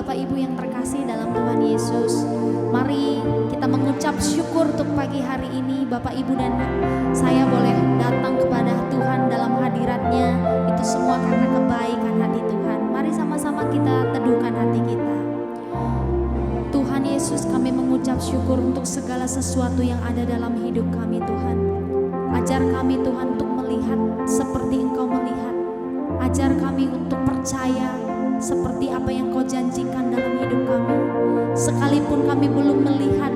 Bapak Ibu yang terkasih dalam Tuhan Yesus, mari kita mengucap syukur untuk pagi hari ini. Bapak Ibu dan saya boleh datang kepada Tuhan dalam hadirat-Nya. Itu semua karena kebaikan hati Tuhan. Mari sama-sama kita teduhkan hati kita. Tuhan Yesus, kami mengucap syukur untuk segala sesuatu yang ada dalam hidup kami Tuhan. Ajar kami Tuhan untuk melihat seperti Engkau melihat. Ajar kami untuk percaya seperti apa yang Kau janjikan dalam hidup kami. Sekalipun kami belum melihat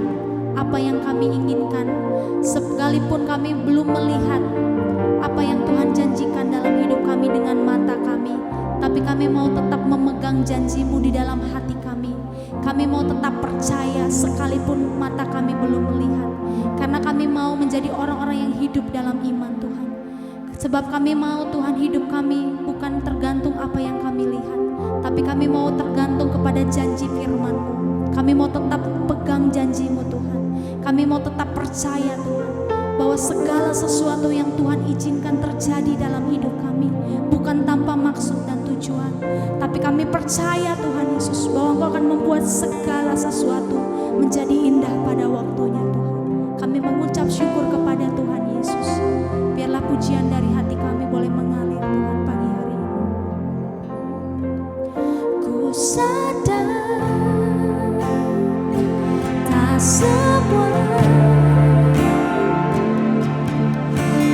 apa yang kami inginkan, sekalipun kami belum melihat apa yang Tuhan janjikan dalam hidup kami dengan mata kami, tapi kami mau tetap memegang janji-Mu di dalam hati kami. Kami mau tetap percaya sekalipun mata kami belum melihat, karena kami mau menjadi orang-orang yang hidup dalam iman Tuhan. Sebab kami mau Tuhan, hidup kami bukan tergantung apa yang kami lihat, tapi kami mau tergantung kepada janji firman-Mu. Kami mau tetap pegang janji-Mu Tuhan. Kami mau tetap percaya Tuhan, bahwa segala sesuatu yang Tuhan izinkan terjadi dalam hidup kami bukan tanpa maksud dan tujuan, tapi kami percaya Tuhan Yesus bahwa Engkau akan membuat segala sesuatu menjadi indah pada waktunya Tuhan. Kami mengucap syukur kepada Tuhan Yesus. Biarlah pujian dari hati kami boleh mengalir Tuhan pagi hari ini. Ku sadar tak semua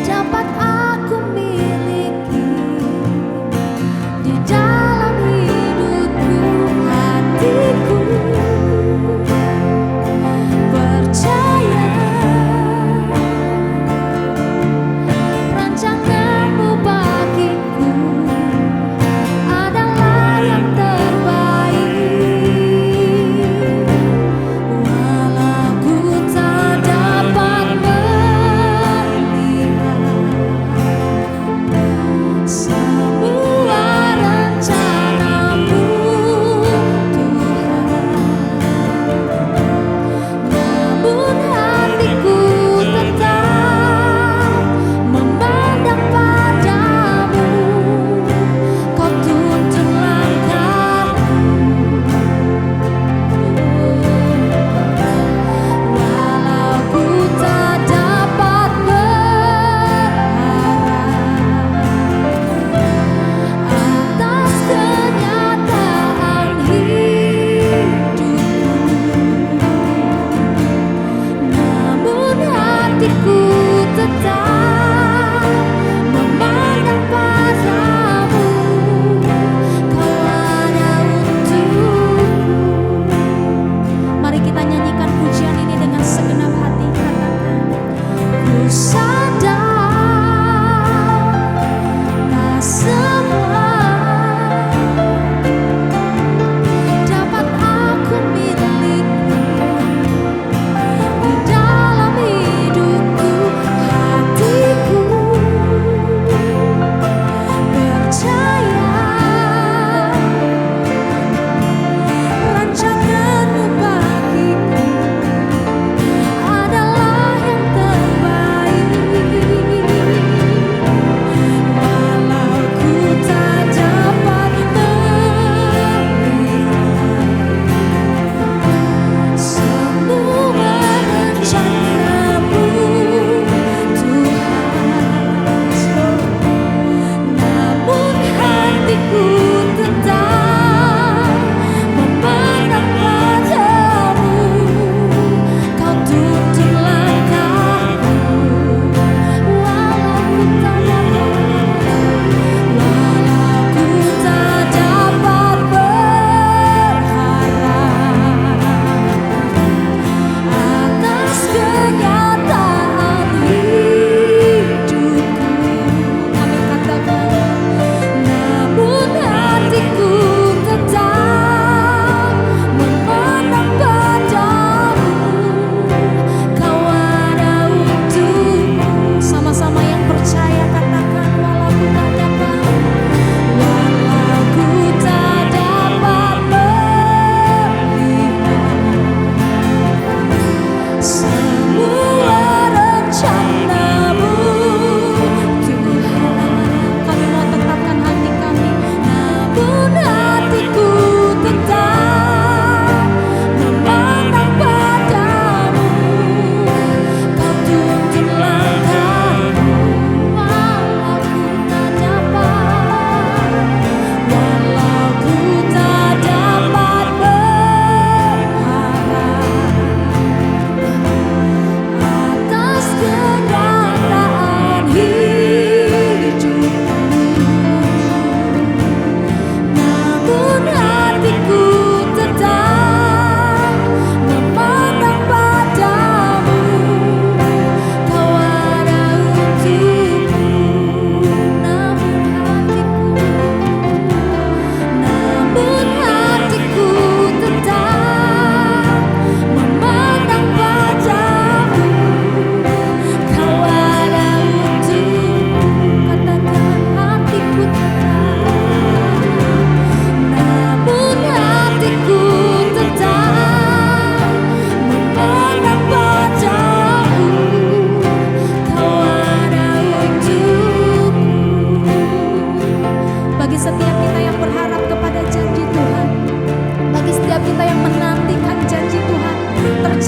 dapat aku miliki di dalam hidupku, hatiku percaya rancangan-Mu bagiku adalah yang terbaik. Walau ku tak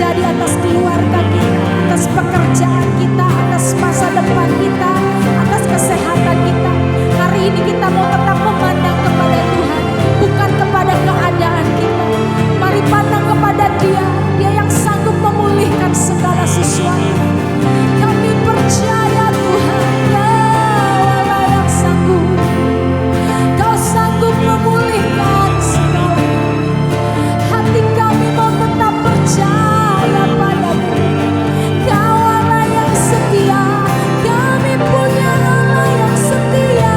terjadi atas keluarga kita, atas pekerjaan kita, atas masa depan kita, atas kesehatan kita. Hari ini kita mau tetap memandang kepada Tuhan, bukan kepada keadaan kita. Mari pandang kepada Dia, Dia yang sanggup memulihkan segala sesuatu. Kami percaya Tuhan, Kau yang sanggup. Kau sanggup memulihkan segala. Hati kami mau tetap percaya padamu. Kau Allah yang setia, kami punya Allah yang setia.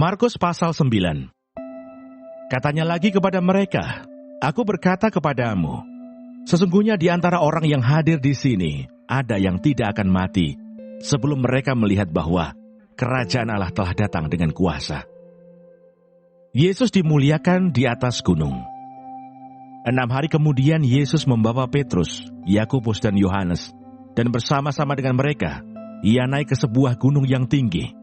Markus pasal 9. Katanya lagi kepada mereka, "Aku berkata kepadamu, sesungguhnya di antara orang yang hadir di sini, ada yang tidak akan mati, sebelum mereka melihat bahwa kerajaan Allah telah datang dengan kuasa." Yesus dimuliakan di atas gunung. 6 hari kemudian Yesus membawa Petrus, Yakobus dan Yohanes, dan bersama-sama dengan mereka, Ia naik ke sebuah gunung yang tinggi.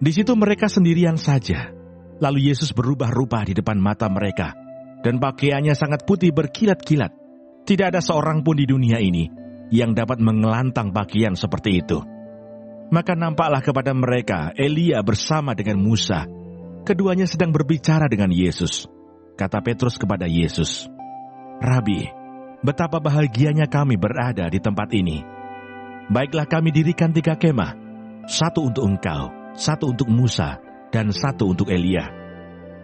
Di situ mereka sendirian saja. Lalu Yesus berubah rupa di depan mata mereka, dan pakaiannya sangat putih berkilat-kilat. Tidak ada seorang pun di dunia ini yang dapat mengelantang pakaian seperti itu. Maka nampaklah kepada mereka Elia bersama dengan Musa. Keduanya sedang berbicara dengan Yesus. Kata Petrus kepada Yesus, "Rabi, betapa bahagianya kami berada di tempat ini. Baiklah kami dirikan 3 kemah, 1 untuk engkau, 1 untuk Musa, dan 1 untuk Elia."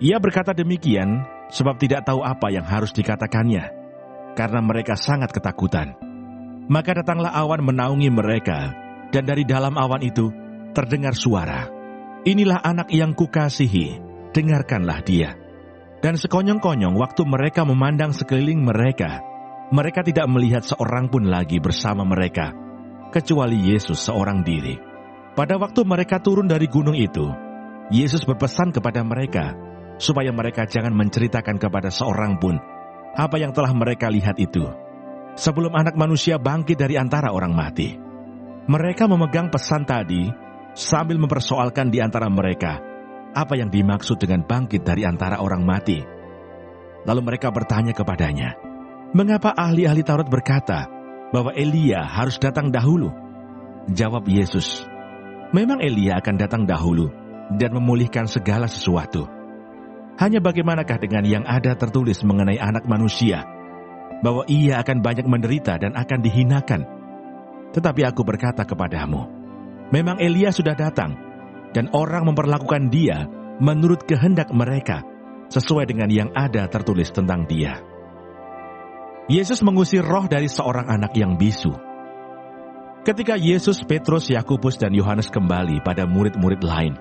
Ia berkata demikian sebab tidak tahu apa yang harus dikatakannya, karena mereka sangat ketakutan. Maka datanglah awan menaungi mereka, dan dari dalam awan itu terdengar suara, "Inilah anak yang kukasihi, dengarkanlah dia." Dan sekonyong-konyong waktu mereka memandang sekeliling mereka, mereka tidak melihat seorang pun lagi bersama mereka, kecuali Yesus seorang diri. Pada waktu mereka turun dari gunung itu, Yesus berpesan kepada mereka, supaya mereka jangan menceritakan kepada seorang pun apa yang telah mereka lihat itu, sebelum Anak Manusia bangkit dari antara orang mati. Mereka memegang pesan tadi, sambil mempersoalkan di antara mereka, apa yang dimaksud dengan bangkit dari antara orang mati. Lalu mereka bertanya kepadanya, "Mengapa ahli-ahli Taurat berkata bahwa Elia harus datang dahulu?" Jawab Yesus, "Memang Elia akan datang dahulu dan memulihkan segala sesuatu. Hanya bagaimanakah dengan yang ada tertulis mengenai Anak Manusia, bahwa ia akan banyak menderita dan akan dihinakan? Tetapi aku berkata kepadamu, memang Elia sudah datang, dan orang memperlakukan dia menurut kehendak mereka, sesuai dengan yang ada tertulis tentang dia." Yesus mengusir roh dari seorang anak yang bisu. Ketika Yesus, Petrus, Yakobus, dan Yohanes kembali pada murid-murid lain,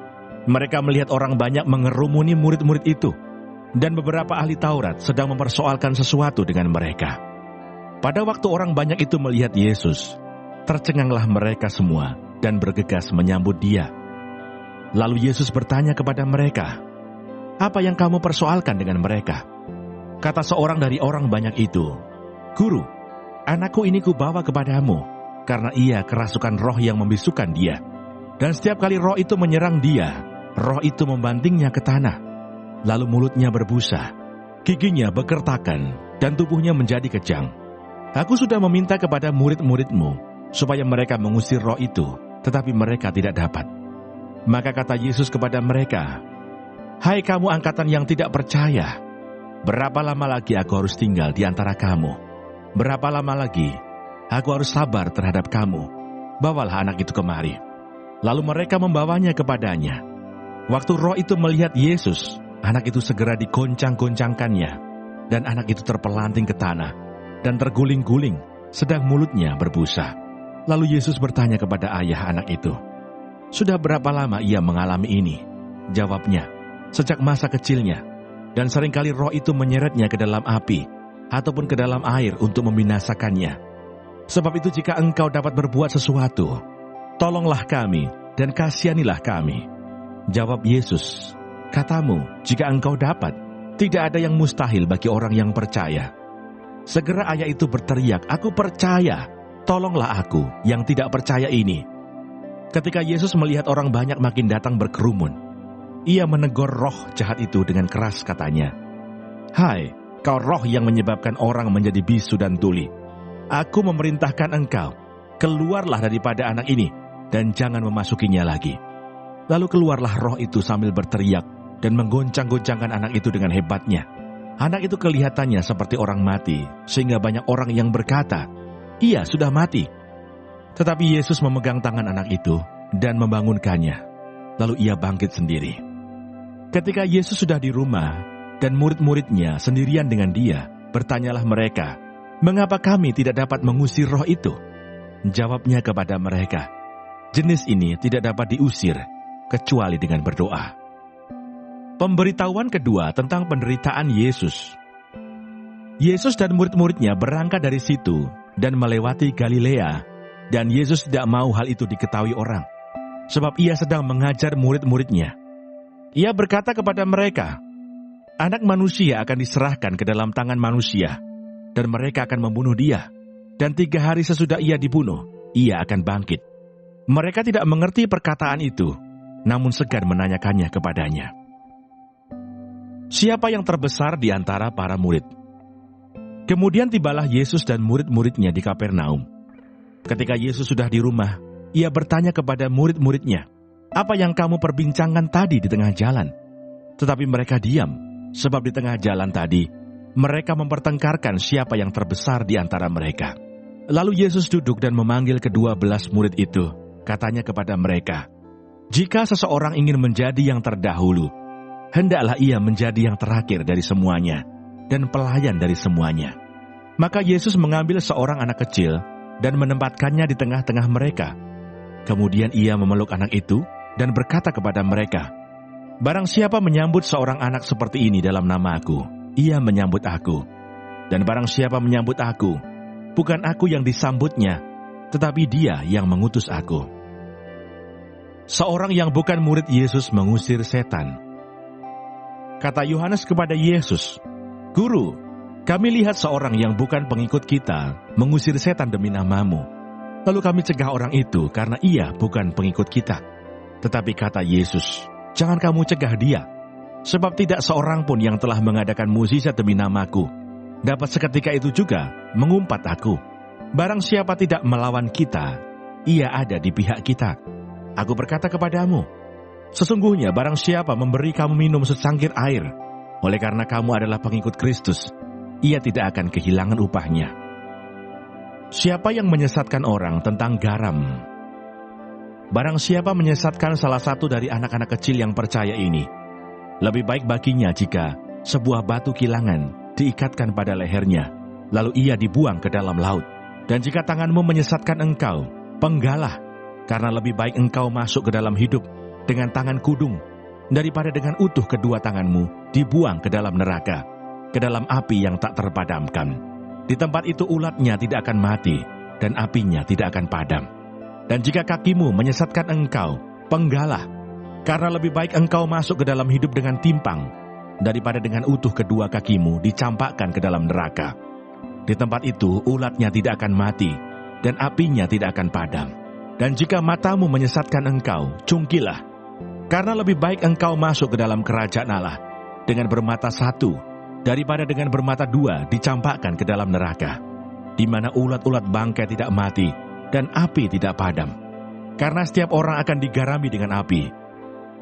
mereka melihat orang banyak mengerumuni murid-murid itu, dan beberapa ahli Taurat sedang mempersoalkan sesuatu dengan mereka. Pada waktu orang banyak itu melihat Yesus, tercenganglah mereka semua dan bergegas menyambut dia. Lalu Yesus bertanya kepada mereka, "Apa yang kamu persoalkan dengan mereka?" Kata seorang dari orang banyak itu, "Guru, anakku ini kubawa kepadamu, karena ia kerasukan roh yang membisukan dia. Dan setiap kali roh itu menyerang dia, roh itu membantingnya ke tanah. Lalu mulutnya berbusa, giginya bekertakan, dan tubuhnya menjadi kejang. Aku sudah meminta kepada murid-muridmu, supaya mereka mengusir roh itu, tetapi mereka tidak dapat." Maka kata Yesus kepada mereka, "Hai kamu angkatan yang tidak percaya, berapa lama lagi aku harus tinggal di antara kamu? Berapa lama lagi aku harus sabar terhadap kamu? Bawalah anak itu kemari." Lalu mereka membawanya kepadanya. Waktu roh itu melihat Yesus, anak itu segera digoncang-goncangkannya, dan anak itu terpelanting ke tanah, dan terguling-guling, sedang mulutnya berbusa. Lalu Yesus bertanya kepada ayah anak itu, "Sudah berapa lama ia mengalami ini?" Jawabnya, "Sejak masa kecilnya, dan seringkali roh itu menyeretnya ke dalam api, ataupun ke dalam air untuk membinasakannya. Sebab itu jika engkau dapat berbuat sesuatu, tolonglah kami dan kasihanilah kami." Jawab Yesus, "Katamu, jika engkau dapat, tidak ada yang mustahil bagi orang yang percaya." Segera ayah itu berteriak, "Aku percaya, tolonglah aku yang tidak percaya ini." Ketika Yesus melihat orang banyak makin datang berkerumun, ia menegur roh jahat itu dengan keras, katanya, "Hai, kau roh yang menyebabkan orang menjadi bisu dan tuli, aku memerintahkan engkau, keluarlah daripada anak ini, dan jangan memasukinya lagi." Lalu keluarlah roh itu sambil berteriak dan menggoncang-goncangkan anak itu dengan hebatnya. Anak itu kelihatannya seperti orang mati, sehingga banyak orang yang berkata, "Ia sudah mati." Tetapi Yesus memegang tangan anak itu dan membangunkannya. Lalu ia bangkit sendiri. Ketika Yesus sudah di rumah dan murid-muridnya sendirian dengan dia, bertanyalah mereka, "Mengapa kami tidak dapat mengusir roh itu?" Jawabnya kepada mereka, "Jenis ini tidak dapat diusir kecuali dengan berdoa." Pemberitahuan kedua tentang penderitaan Yesus. Yesus dan murid-muridnya berangkat dari situ dan melewati Galilea, dan Yesus tidak mau hal itu diketahui orang, sebab ia sedang mengajar murid-muridnya. Ia berkata kepada mereka, Anak manusia akan diserahkan ke dalam tangan manusia, dan mereka akan membunuh dia, dan 3 hari sesudah ia dibunuh, ia akan bangkit. Mereka tidak mengerti perkataan itu, namun segan menanyakannya kepadanya. Siapa yang terbesar di antara para murid? Kemudian tibalah Yesus dan murid-muridnya di Kapernaum. Ketika Yesus sudah di rumah, ia bertanya kepada murid-muridnya, "Apa yang kamu perbincangkan tadi di tengah jalan?" Tetapi mereka diam, sebab di tengah jalan tadi, mereka mempertengkarkan siapa yang terbesar di antara mereka. Lalu Yesus duduk dan memanggil ke-12 murid itu. Katanya kepada mereka, "Jika seseorang ingin menjadi yang terdahulu, hendaklah ia menjadi yang terakhir dari semuanya, dan pelayan dari semuanya." Maka Yesus mengambil seorang anak kecil dan menempatkannya di tengah-tengah mereka. Kemudian ia memeluk anak itu dan berkata kepada mereka, "Barang siapa menyambut seorang anak seperti ini dalam nama-Aku, ia menyambut Aku. Dan barang siapa menyambut Aku, bukan Aku yang disambutnya, tetapi Dia yang mengutus Aku." Seorang yang bukan murid Yesus mengusir setan. Kata Yohanes kepada Yesus, "Guru, kami lihat seorang yang bukan pengikut kita mengusir setan demi nama-Mu. Lalu kami cegah orang itu karena ia bukan pengikut kita." Tetapi kata Yesus, "Jangan kamu cegah dia, sebab tidak seorang pun yang telah mengadakan mukjizat demi nama-Ku dapat seketika itu juga mengumpat Aku. Barang siapa tidak melawan kita, ia ada di pihak kita. Aku berkata kepadamu, sesungguhnya barang siapa memberi kamu minum secangkir air, oleh karena kamu adalah pengikut Kristus, ia tidak akan kehilangan upahnya. Siapa yang menyesatkan orang tentang garam? Barang siapa menyesatkan salah satu dari anak-anak kecil yang percaya ini, lebih baik baginya jika sebuah batu kilangan diikatkan pada lehernya, lalu ia dibuang ke dalam laut. Dan jika tanganmu menyesatkan engkau, penggalah, karena lebih baik engkau masuk ke dalam hidup dengan tangan kudung, daripada dengan utuh kedua tanganmu dibuang ke dalam neraka, ke dalam api yang tak terpadamkan. Di tempat itu ulatnya tidak akan mati, dan apinya tidak akan padam. Dan jika kakimu menyesatkan engkau, penggalah, karena lebih baik engkau masuk ke dalam hidup dengan timpang, daripada dengan utuh kedua kakimu dicampakkan ke dalam neraka. Di tempat itu ulatnya tidak akan mati, dan apinya tidak akan padam. Dan jika matamu menyesatkan engkau, cungkilah, karena lebih baik engkau masuk ke dalam kerajaan Allah dengan bermata satu, daripada dengan bermata dua dicampakkan ke dalam neraka, di mana ulat-ulat bangkai tidak mati, dan api tidak padam. Karena setiap orang akan digarami dengan api.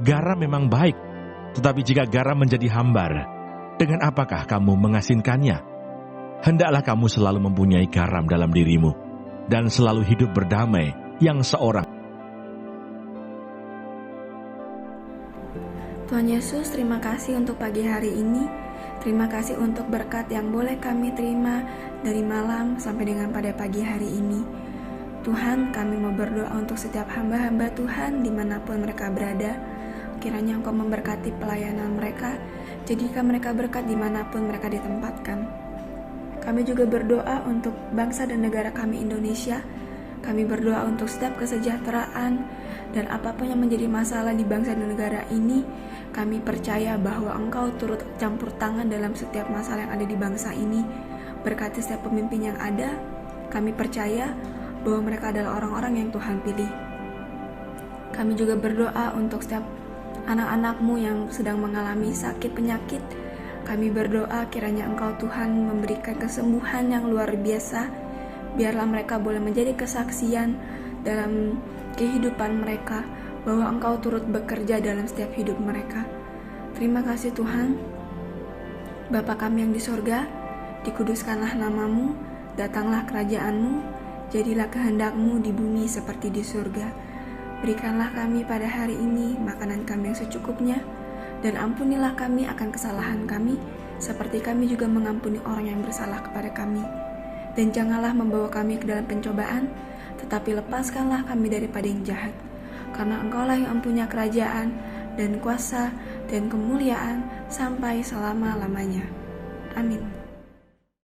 Garam memang baik, tetapi jika garam menjadi hambar, dengan apakah kamu mengasinkannya? Hendaklah kamu selalu mempunyai garam dalam dirimu, dan selalu hidup berdamai yang seorang. Tuhan Yesus, terima kasih untuk pagi hari ini. Terima kasih untuk berkat yang boleh kami terima dari malam sampai dengan pada pagi hari ini. Tuhan, kami mau berdoa untuk setiap hamba-hamba Tuhan dimanapun mereka berada. Kiranya Engkau memberkati pelayanan mereka, jadikan mereka berkat dimanapun mereka ditempatkan. Kami juga berdoa untuk bangsa dan negara kami Indonesia. Kami berdoa untuk setiap kesejahteraan dan apapun yang menjadi masalah di bangsa dan negara ini. Kami percaya bahwa Engkau turut campur tangan dalam setiap masalah yang ada di bangsa ini. Berkati setiap pemimpin yang ada. Kami percaya bahwa mereka adalah orang-orang yang Tuhan pilih. Kami juga berdoa untuk setiap anak-anak-Mu yang sedang mengalami sakit penyakit. Kami berdoa kiranya Engkau Tuhan memberikan kesembuhan yang luar biasa. Biarlah mereka boleh menjadi kesaksian dalam kehidupan mereka bahwa Engkau turut bekerja dalam setiap hidup mereka. Terima kasih Tuhan. Bapa kami yang di sorga, dikuduskanlah nama-Mu, datanglah kerajaan-Mu, jadilah kehendak-Mu di bumi seperti di surga. Berikanlah kami pada hari ini makanan kami yang secukupnya, dan ampunilah kami akan kesalahan kami, seperti kami juga mengampuni orang yang bersalah kepada kami. Dan janganlah membawa kami ke dalam pencobaan, tetapi lepaskanlah kami daripada yang jahat. Karena Engkaulah yang mempunyai kerajaan dan kuasa dan kemuliaan sampai selama-lamanya. Amin.